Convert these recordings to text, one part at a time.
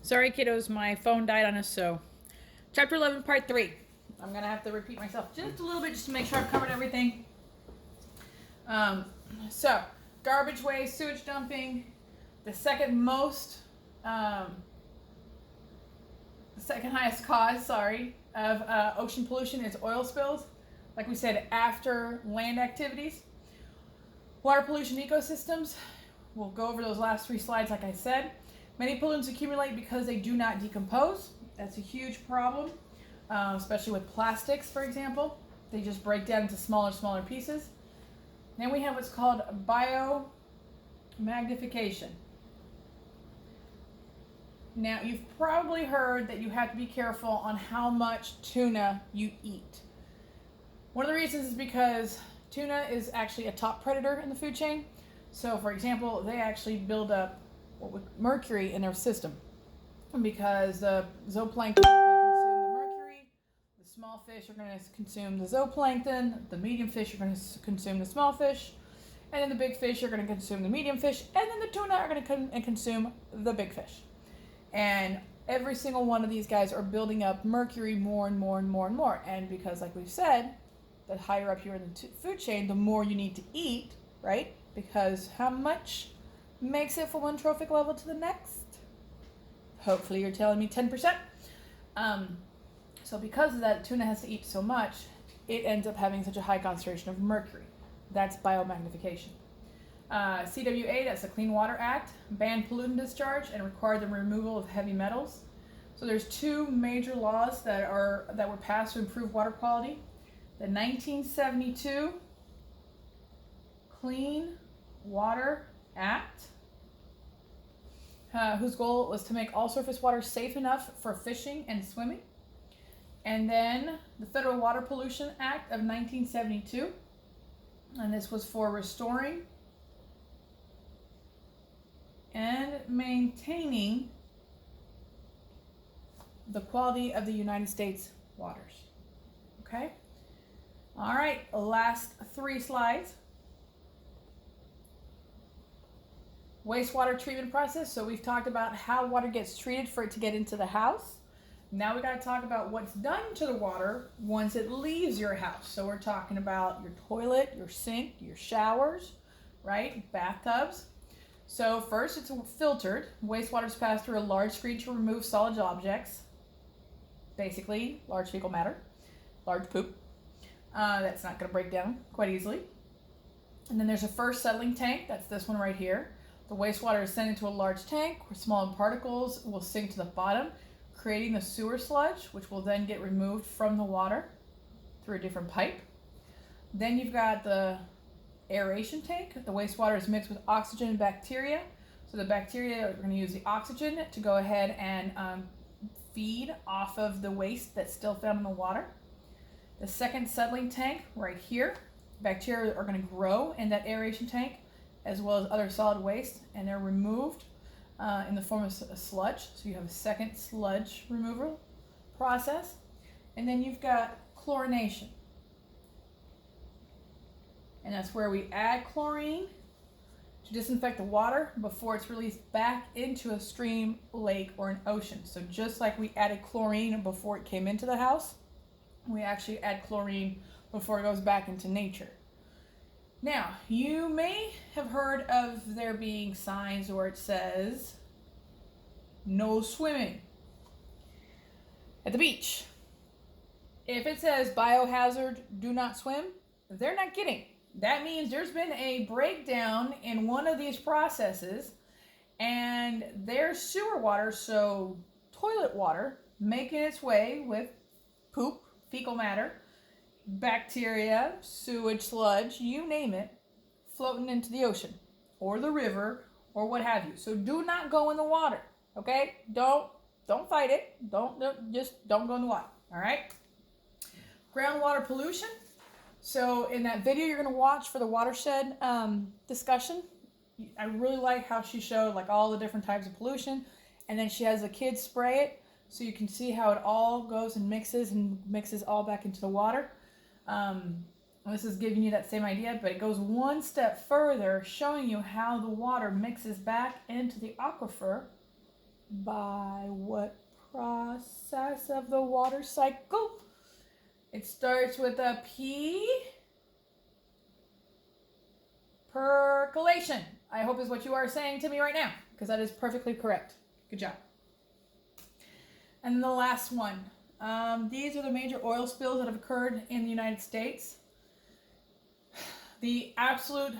Sorry, kiddos, my phone died on us, so. Chapter 11, Part 3. I'm going to have to repeat myself just a little bit just to make sure I've covered everything. So, garbage waste, sewage dumping. The second highest cause, of ocean pollution is oil spills. Like we said, after land activities. Water pollution ecosystems. We'll go over those last 3 slides like I said. Many pollutants accumulate because they do not decompose. That's a huge problem, especially with plastics, for example. They just break down into smaller pieces. Then we have what's called biomagnification. Now, you've probably heard that you have to be careful on how much tuna you eat. One of the reasons is because tuna is actually a top predator in the food chain. So, for example, they actually build up mercury in their system because the zooplankton is going to consume the mercury, the small fish are going to consume the zooplankton, the medium fish are going to consume the small fish, and then the big fish are going to consume the medium fish, and then the tuna are going to consume the big fish. And every single one of these guys are building up mercury more and more. And because, like we've said, the higher up you're in the food chain, the more you need to eat, right? Because how much makes it from one trophic level to the next? Hopefully you're telling me 10%. So because of that, tuna has to eat so much, it ends up having such a high concentration of mercury. That's biomagnification. CWA, that's the Clean Water Act, banned pollutant discharge and required the removal of heavy metals. So there's 2 major laws that were passed to improve water quality. The 1972 Clean Water Act, whose goal was to make all surface water safe enough for fishing and swimming. And then the Federal Water Pollution Act of 1972, and this was for restoring and maintaining the quality of the United States waters. Okay? All right, last 3 slides. Wastewater treatment process. So we've talked about how water gets treated for it to get into the house. Now we got to talk about what's done to the water once it leaves your house. So we're talking about your toilet, your sink, your showers, right? Bathtubs. So first it's filtered. Wastewater is passed through a large screen to remove solid objects. Basically, large fecal matter, large poop. That's not going to break down quite easily. And then there's a first settling tank. That's this one right here. The wastewater is sent into a large tank where small particles will sink to the bottom, creating the sewer sludge, which will then get removed from the water through a different pipe. Then you've got the aeration tank. The wastewater is mixed with oxygen and bacteria. So the bacteria are going to use the oxygen to go ahead and feed off of the waste that's still found in the water. The second settling tank right here, bacteria are going to grow in that aeration tank as well as other solid waste, and they're removed in the form of sludge. So you have a second sludge removal process. And then you've got chlorination. And that's where we add chlorine to disinfect the water before it's released back into a stream, lake, or an ocean. So just like we added chlorine before it came into the house, we actually add chlorine before it goes back into nature. Now, you may have heard of there being signs where it says, no swimming at the beach. If it says biohazard, do not swim, they're not kidding. That means there's been a breakdown in one of these processes and there's sewer water, so toilet water, making its way with poop, fecal matter, bacteria, sewage sludge, you name it, floating into the ocean or the river or what have you. So do not go in the water, okay? Don't fight it. Don't go in the water, all right? Groundwater pollution. So in that video you're going to watch for the watershed discussion, I really like how she showed like all the different types of pollution, and then she has the kids spray it so you can see how it all goes and mixes all back into the water. This is giving you that same idea, but it goes one step further, showing you how the water mixes back into the aquifer By what process of the water cycle? It starts with a P. Percolation, I hope is what you are saying to me right now, because that is perfectly correct. Good job. And the last one. These are the major oil spills that have occurred in the United States. The absolute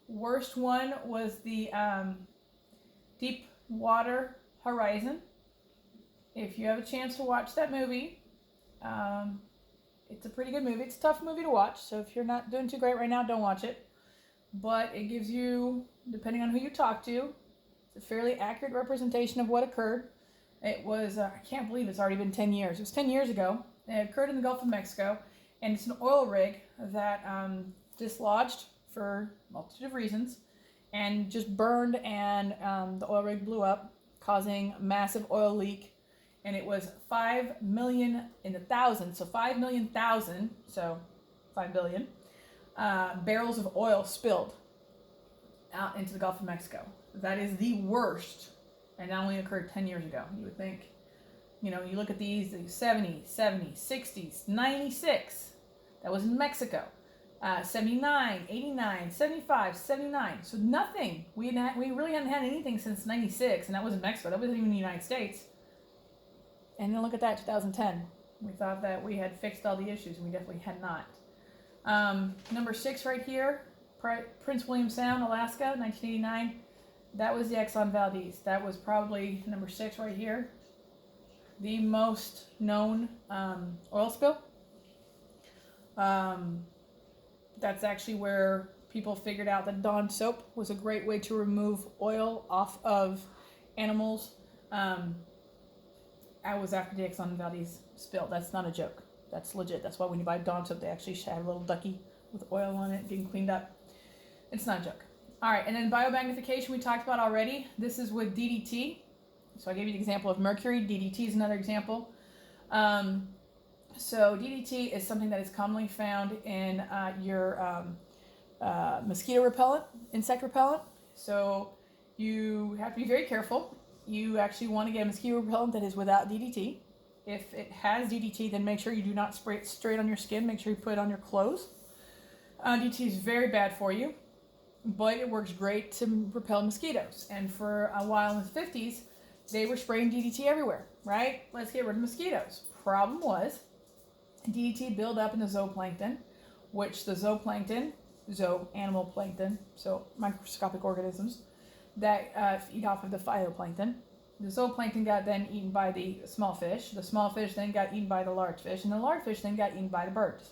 worst one was the Deepwater Horizon. If you have a chance to watch that movie, it's a pretty good movie. It's a tough movie to watch, so if you're not doing too great right now, don't watch it. But it gives you, depending on who you talk to, it's a fairly accurate representation of what occurred. It was, I can't believe it's already been 10 years. It was 10 years ago. It occurred in the Gulf of Mexico, and it's an oil rig that dislodged for a multitude of reasons and just burned, and the oil rig blew up, causing a massive oil leak. And it was 5 million in the thousands, so 5 million thousand, so 5 billion. Barrels of oil spilled out into the Gulf of Mexico. That is the worst, and that only occurred 10 years ago. You would think, you know, you look at the 70s, 60s, 96, that was in Mexico, 79, 89, 75, 79. So nothing. We really hadn't had anything since 96, and that was in Mexico. That wasn't even in the United States. And then look at that, 2010. We thought that we had fixed all the issues, and we definitely had not. Number 6 right here, Prince William Sound, Alaska, 1989. That was the Exxon Valdez. That was probably number 6 right here. The most known oil spill. That's actually where people figured out that Dawn soap was a great way to remove oil off of animals. I was after the Exxon Valdez spill. That's not a joke. That's legit. That's why when you buy Dawn soap, they actually have a little ducky with oil on it getting cleaned up. It's not a joke. All right, and then biomagnification we talked about already. This is with DDT. So I gave you the example of mercury. DDT is another example. So DDT is something that is commonly found in your mosquito repellent, insect repellent. So you have to be very careful. You actually want to get a mosquito repellent that is without DDT. If it has DDT, then make sure you do not spray it straight on your skin. Make sure you put it on your clothes. DDT is very bad for you, but it works great to repel mosquitoes. And for a while in the 50s, they were spraying DDT everywhere, right? Let's get rid of mosquitoes. Problem was, DDT built up in the zooplankton, which the zooplankton, animal plankton, so microscopic organisms, that feed off of the phytoplankton. The zooplankton got then eaten by the small fish. The small fish then got eaten by the large fish, and the large fish then got eaten by the birds.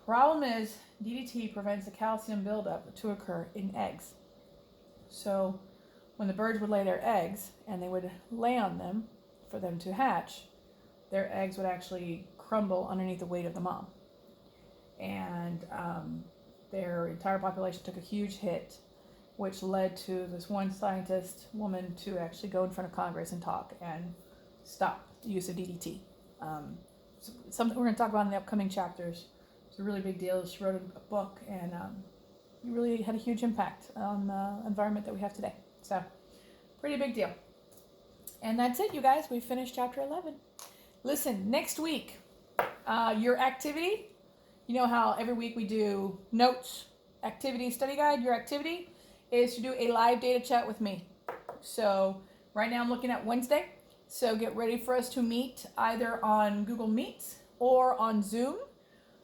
Problem is, DDT prevents the calcium buildup to occur in eggs. So when the birds would lay their eggs and they would lay on them for them to hatch, their eggs would actually crumble underneath the weight of the mom. And their entire population took a huge hit, which led to this one scientist woman to actually go in front of Congress and talk and stop the use of DDT. So something we're going to talk about in the upcoming chapters. It's a really big deal. She wrote a book, and it really had a huge impact on the environment that we have today. So, pretty big deal. And that's it, you guys. We finished chapter 11. Listen, next week, your activity, you know how every week we do notes, activity, study guide. Your activity is to do a live data chat with me. So right now I'm looking at Wednesday. So get ready for us to meet either on Google Meet or on Zoom,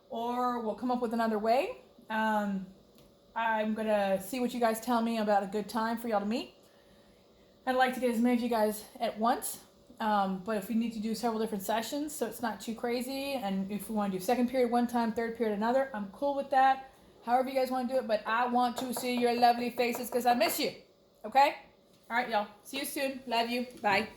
or we'll come up with another way. I'm going to see what you guys tell me about a good time for y'all to meet. I'd like to get as many of you guys at once. But if we need to do several different sessions, so it's not too crazy, and if we want to do second period one time, third period another, I'm cool with that. However you guys want to do it, but I want to see your lovely faces because I miss you. Okay? All right, y'all. See you soon. Love you. Bye.